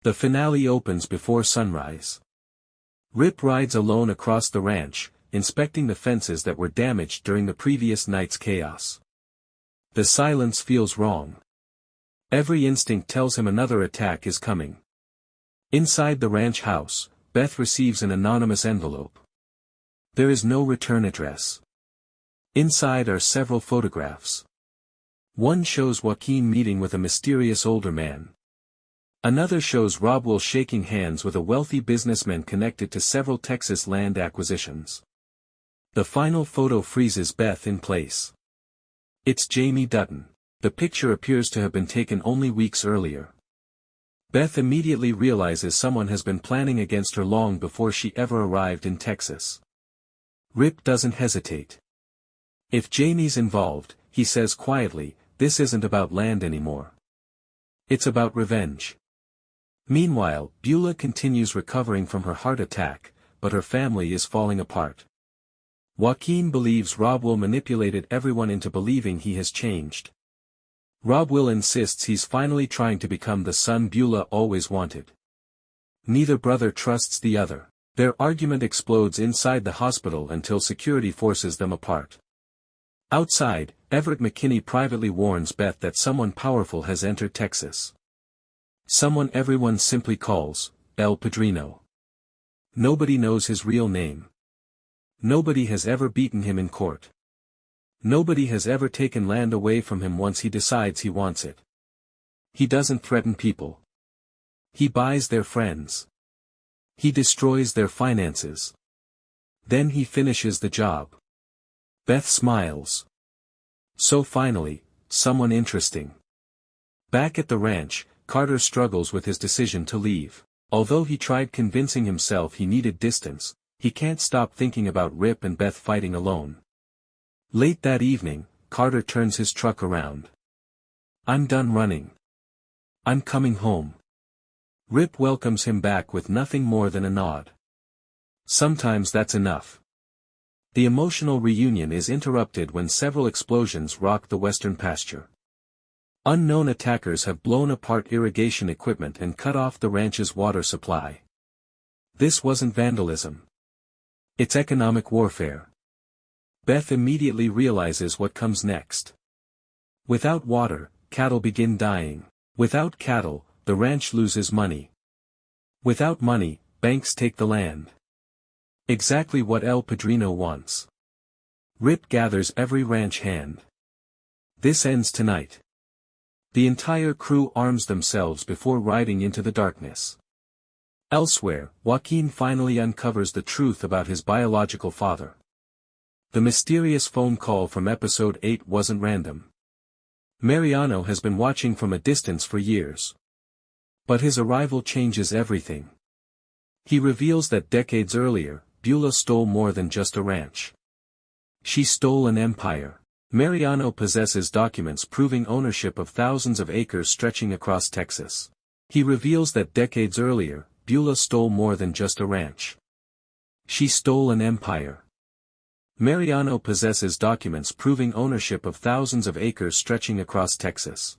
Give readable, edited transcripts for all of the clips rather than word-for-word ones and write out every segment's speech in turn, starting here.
The finale opens before sunrise. Rip rides alone across the ranch, inspecting the fences that were damaged during the previous night's chaos. The silence feels wrong. Every instinct tells him another attack is coming. Inside the ranch house, Beth receives an anonymous envelope. There is no return address. Inside are several photographs. One shows Joaquin meeting with a mysterious older man. Another shows Rob shaking hands with a wealthy businessman connected to several Texas land acquisitions. The final photo freezes Beth in place. It's Jamie Dutton. The picture appears to have been taken only weeks earlier. Beth immediately realizes someone has been planning against her long before she ever arrived in Texas. Rip doesn't hesitate. If Jamie's involved, he says quietly, this isn't about land anymore. It's about revenge. Meanwhile, Beulah continues recovering from her heart attack, but her family is falling apart. Joaquin believes Rob manipulated everyone into believing he has changed. Rob insists he's finally trying to become the son Beulah always wanted. Neither brother trusts the other. Their argument explodes inside the hospital until security forces them apart. Outside, Everett McKinney privately warns Beth that someone powerful has entered Texas. Someone everyone simply calls El Padrino. Nobody knows his real name. Nobody has ever beaten him in court. Nobody has ever taken land away from him once he decides he wants it. He doesn't threaten people. He buys their friends. He destroys their finances. Then he finishes the job. Beth smiles. So finally, someone interesting. Back at the ranch, Carter struggles with his decision to leave. Although he tried convincing himself he needed distance, he can't stop thinking about Rip and Beth fighting alone. Late that evening, Carter turns his truck around. I'm done running. I'm coming home. Rip welcomes him back with nothing more than a nod. Sometimes that's enough. The emotional reunion is interrupted when several explosions rock the western pasture. Unknown attackers have blown apart irrigation equipment and cut off the ranch's water supply. This wasn't vandalism. It's economic warfare. Beth immediately realizes what comes next. Without water, cattle begin dying. Without cattle, the ranch loses money. Without money, banks take the land. Exactly what El Padrino wants. Rip gathers every ranch hand. This ends tonight. The entire crew arms themselves before riding into the darkness. Elsewhere, Joaquin finally uncovers the truth about his biological father. The mysterious phone call from episode 8 wasn't random. Mariano has been watching from a distance for years. But his arrival changes everything. He reveals that decades earlier, Beulah stole more than just a ranch. She stole an empire. Mariano possesses documents proving ownership of thousands of acres stretching across Texas. He reveals that decades earlier, Beulah stole more than just a ranch. She stole an empire. Mariano possesses documents proving ownership of thousands of acres stretching across Texas.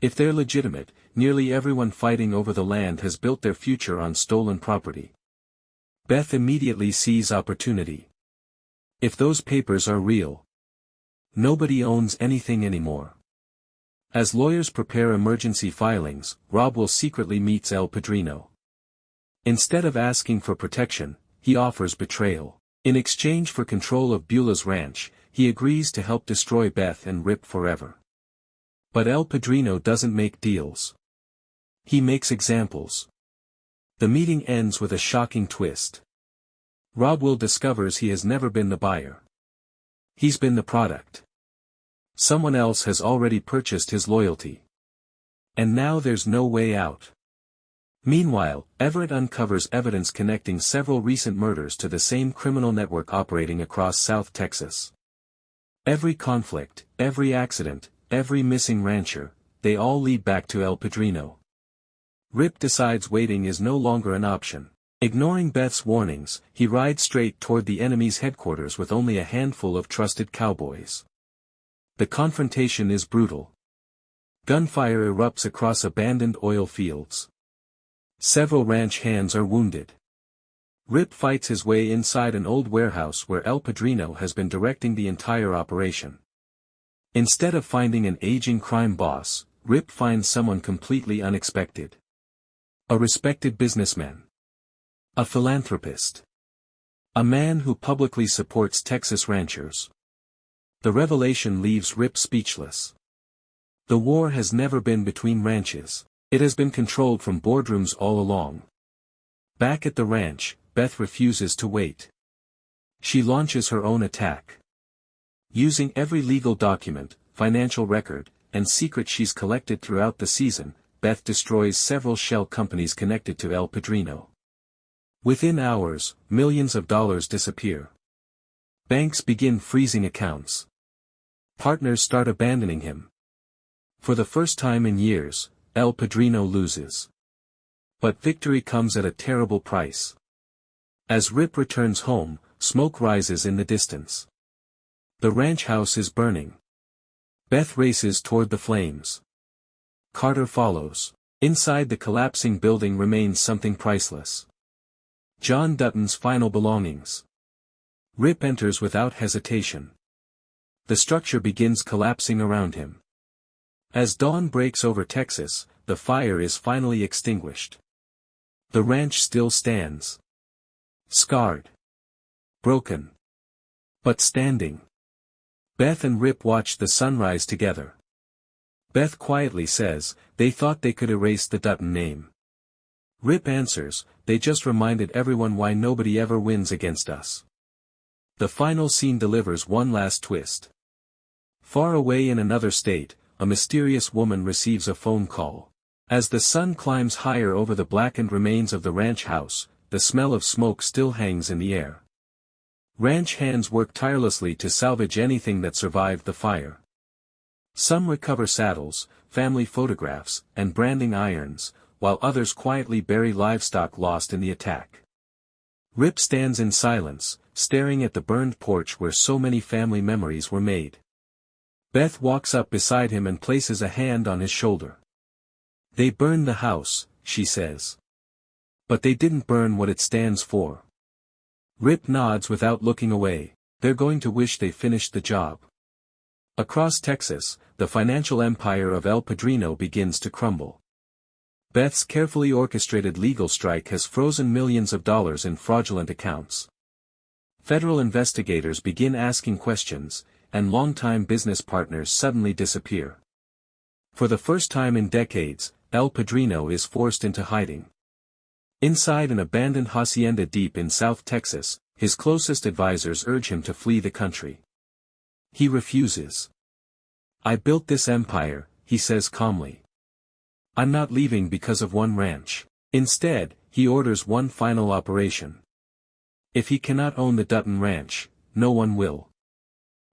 If they're legitimate, nearly everyone fighting over the land has built their future on stolen property. Beth immediately sees opportunity. If those papers are real, nobody owns anything anymore. As lawyers prepare emergency filings, Rob secretly meets El Padrino. Instead of asking for protection, he offers betrayal. In exchange for control of Beulah's ranch, he agrees to help destroy Beth and Rip forever. But El Padrino doesn't make deals. He makes examples. The meeting ends with a shocking twist. Rob discovers he has never been the buyer. He's been the product. Someone else has already purchased his loyalty. And now there's no way out. Meanwhile, Everett uncovers evidence connecting several recent murders to the same criminal network operating across South Texas. Every conflict, every accident, every missing rancher, they all lead back to El Padrino. Rip decides waiting is no longer an option. Ignoring Beth's warnings, he rides straight toward the enemy's headquarters with only a handful of trusted cowboys. The confrontation is brutal. Gunfire erupts across abandoned oil fields. Several ranch hands are wounded. Rip fights his way inside an old warehouse where El Padrino has been directing the entire operation. Instead of finding an aging crime boss, Rip finds someone completely unexpected. A respected businessman. A philanthropist. A man who publicly supports Texas ranchers. The revelation leaves Rip speechless. The war has never been between ranches. It has been controlled from boardrooms all along. Back at the ranch, Beth refuses to wait. She launches her own attack. Using every legal document, financial record, and secret she's collected throughout the season, Beth destroys several shell companies connected to El Padrino. Within hours, millions of dollars disappear. Banks begin freezing accounts. Partners start abandoning him. For the first time in years, El Padrino loses. But victory comes at a terrible price. As Rip returns home, smoke rises in the distance. The ranch house is burning. Beth races toward the flames. Carter follows. Inside the collapsing building remains something priceless. John Dutton's final belongings. Rip enters without hesitation. The structure begins collapsing around him. As dawn breaks over Texas, the fire is finally extinguished. The ranch still stands. Scarred. Broken. But standing. Beth and Rip watch the sunrise together. Beth quietly says, they thought they could erase the Dutton name. Rip answers, they just reminded everyone why nobody ever wins against us. The final scene delivers one last twist. Far away in another state, a mysterious woman receives a phone call. As the sun climbs higher over the blackened remains of the ranch house, the smell of smoke still hangs in the air. Ranch hands work tirelessly to salvage anything that survived the fire. Some recover saddles, family photographs, and branding irons, while others quietly bury livestock lost in the attack. Rip stands in silence, staring at the burned porch where so many family memories were made. Beth walks up beside him and places a hand on his shoulder. They burned the house, she says. But they didn't burn what it stands for. Rip nods without looking away. They're going to wish they finished the job. Across Texas, the financial empire of El Padrino begins to crumble. Beth's carefully orchestrated legal strike has frozen millions of dollars in fraudulent accounts. Federal investigators begin asking questions, and longtime business partners suddenly disappear. For the first time in decades, El Padrino is forced into hiding. Inside an abandoned hacienda deep in South Texas, his closest advisors urge him to flee the country. He refuses. I built this empire, he says calmly. I'm not leaving because of one ranch. Instead, he orders one final operation. If he cannot own the Dutton Ranch, no one will.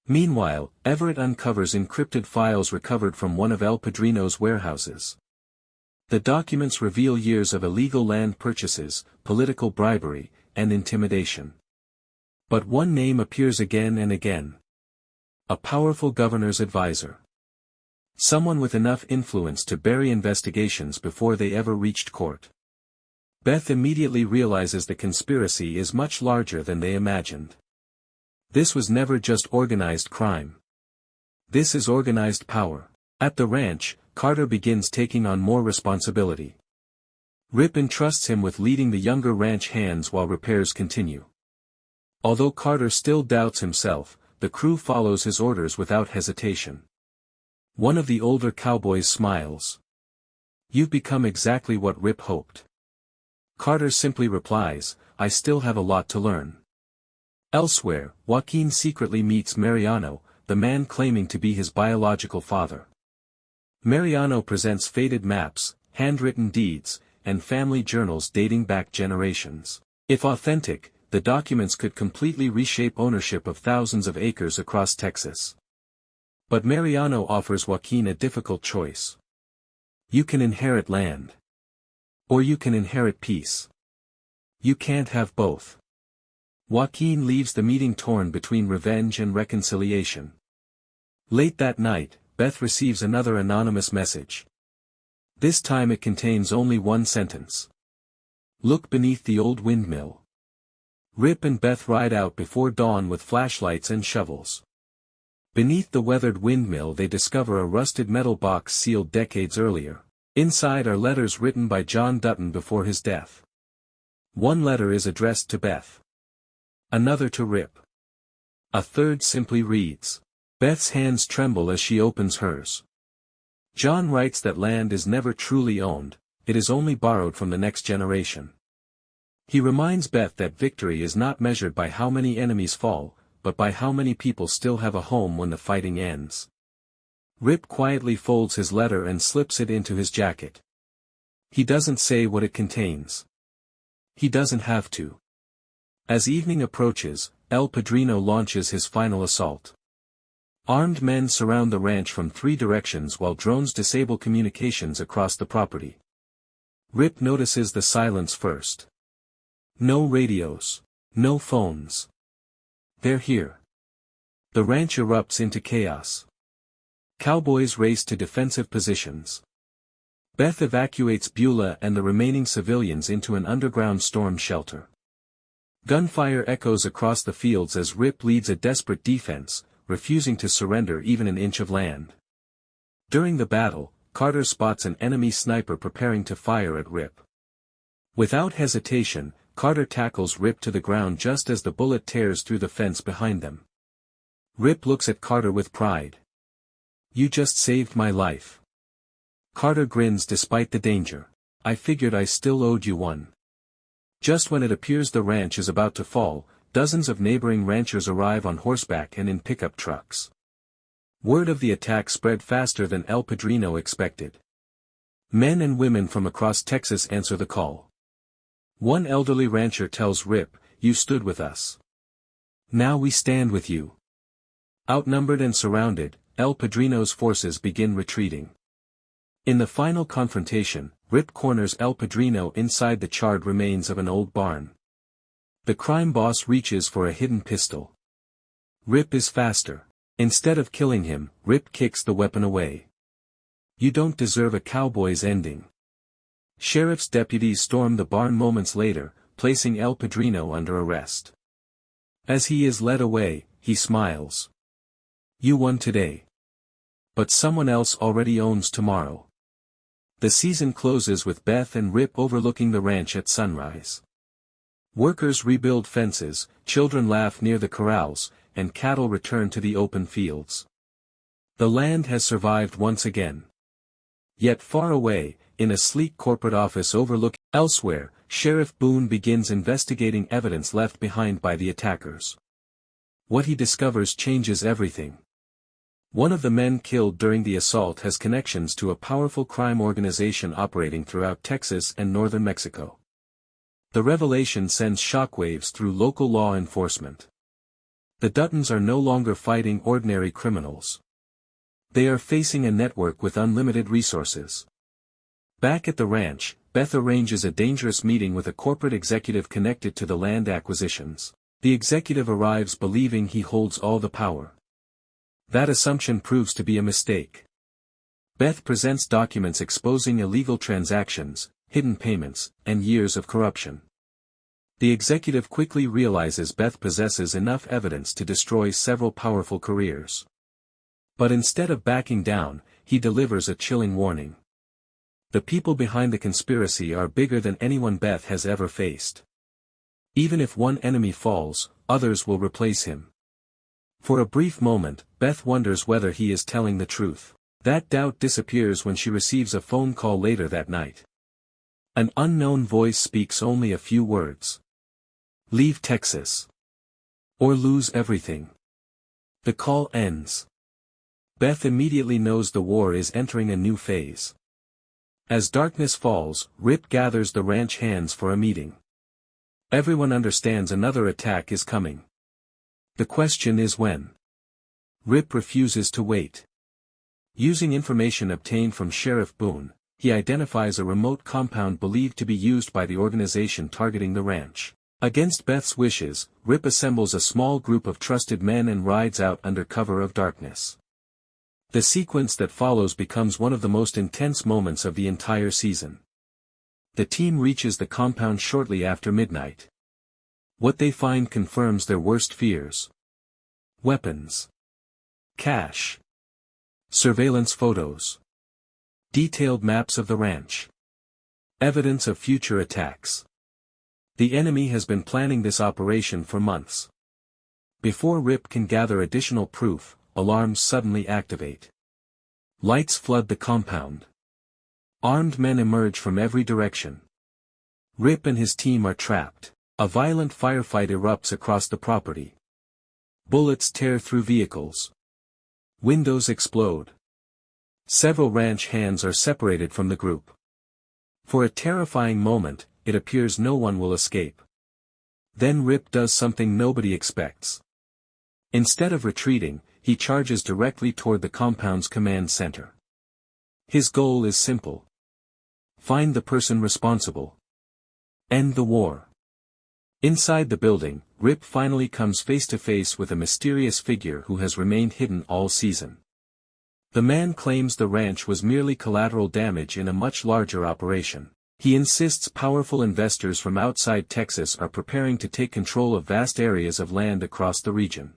Meanwhile, Everett uncovers encrypted files recovered from one of El Padrino's warehouses. The documents reveal years of illegal land purchases, political bribery, and intimidation. But one name appears again and again. A powerful governor's advisor. Someone with enough influence to bury investigations before they ever reached court. Beth immediately realizes the conspiracy is much larger than they imagined. This was never just organized crime. This is organized power. At the ranch, Carter begins taking on more responsibility. Rip entrusts him with leading the younger ranch hands while repairs continue. Although Carter still doubts himself, the crew follows his orders without hesitation. One of the older cowboys smiles. You've become exactly what Rip hoped. Carter simply replies, I still have a lot to learn. Elsewhere, Joaquin secretly meets Mariano, the man claiming to be his biological father. Mariano presents faded maps, handwritten deeds, and family journals dating back generations. If authentic, the documents could completely reshape ownership of thousands of acres across Texas. But Mariano offers Joaquin a difficult choice. You can inherit land. Or you can inherit peace. You can't have both. Joaquin leaves the meeting torn between revenge and reconciliation. Late that night, Beth receives another anonymous message. This time it contains only one sentence. Look beneath the old windmill. Rip and Beth ride out before dawn with flashlights and shovels. Beneath the weathered windmill they discover a rusted metal box sealed decades earlier. Inside are letters written by John Dutton before his death. One letter is addressed to Beth. Another to Rip. A third simply reads. Beth's hands tremble as she opens hers. John writes that land is never truly owned, it is only borrowed from the next generation. He reminds Beth that victory is not measured by how many enemies fall, but by how many people still have a home when the fighting ends. Rip quietly folds his letter and slips it into his jacket. He doesn't say what it contains. He doesn't have to. As evening approaches, El Padrino launches his final assault. Armed men surround the ranch from 3 directions while drones disable communications across the property. Rip notices the silence first. No radios. No phones. They're here. The ranch erupts into chaos. Cowboys race to defensive positions. Beth evacuates Beulah and the remaining civilians into an underground storm shelter. Gunfire echoes across the fields as Rip leads a desperate defense, refusing to surrender even an inch of land. During the battle, Carter spots an enemy sniper preparing to fire at Rip. Without hesitation, Carter tackles Rip to the ground just as the bullet tears through the fence behind them. Rip looks at Carter with pride. You just saved my life. Carter grins despite the danger. I figured I still owed you one. Just when it appears the ranch is about to fall, dozens of neighboring ranchers arrive on horseback and in pickup trucks. Word of the attack spread faster than El Padrino expected. Men and women from across Texas answer the call. One elderly rancher tells Rip, "You stood with us. Now we stand with you." Outnumbered and surrounded, El Padrino's forces begin retreating. In the final confrontation, Rip corners El Padrino inside the charred remains of an old barn. The crime boss reaches for a hidden pistol. Rip is faster. Instead of killing him, Rip kicks the weapon away. You don't deserve a cowboy's ending. Sheriff's deputies storm the barn moments later, placing El Padrino under arrest. As he is led away, he smiles. You won today. But someone else already owns tomorrow. The season closes with Beth and Rip overlooking the ranch at sunrise. Workers rebuild fences, children laugh near the corrals, and cattle return to the open fields. The land has survived once again. Yet far away, in a sleek corporate office overlooking elsewhere, Sheriff Boone begins investigating evidence left behind by the attackers. What he discovers changes everything. One of the men killed during the assault has connections to a powerful crime organization operating throughout Texas and northern Mexico. The revelation sends shockwaves through local law enforcement. The Duttons are no longer fighting ordinary criminals. They are facing a network with unlimited resources. Back at the ranch, Beth arranges a dangerous meeting with a corporate executive connected to the land acquisitions. The executive arrives believing he holds all the power. That assumption proves to be a mistake. Beth presents documents exposing illegal transactions, hidden payments, and years of corruption. The executive quickly realizes Beth possesses enough evidence to destroy several powerful careers. But instead of backing down, he delivers a chilling warning. The people behind the conspiracy are bigger than anyone Beth has ever faced. Even if one enemy falls, others will replace him. For a brief moment, Beth wonders whether he is telling the truth. That doubt disappears when she receives a phone call later that night. An unknown voice speaks only a few words. Leave Texas. Or lose everything. The call ends. Beth immediately knows the war is entering a new phase. As darkness falls, Rip gathers the ranch hands for a meeting. Everyone understands another attack is coming. The question is when. Rip refuses to wait. Using information obtained from Sheriff Boone, he identifies a remote compound believed to be used by the organization targeting the ranch. Against Beth's wishes, Rip assembles a small group of trusted men and rides out under cover of darkness. The sequence that follows becomes one of the most intense moments of the entire season. The team reaches the compound shortly after midnight. What they find confirms their worst fears. Weapons. Cash. Surveillance photos. Detailed maps of the ranch. Evidence of future attacks. The enemy has been planning this operation for months. Before Rip can gather additional proof, alarms suddenly activate. Lights flood the compound. Armed men emerge from every direction. Rip and his team are trapped. A violent firefight erupts across the property. Bullets tear through vehicles. Windows explode. Several ranch hands are separated from the group. For a terrifying moment, it appears no one will escape. Then Rip does something nobody expects. Instead of retreating, he charges directly toward the compound's command center. His goal is simple. Find the person responsible. End the war. Inside the building, Rip finally comes face to face with a mysterious figure who has remained hidden all season. The man claims the ranch was merely collateral damage in a much larger operation. He insists powerful investors from outside Texas are preparing to take control of vast areas of land across the region.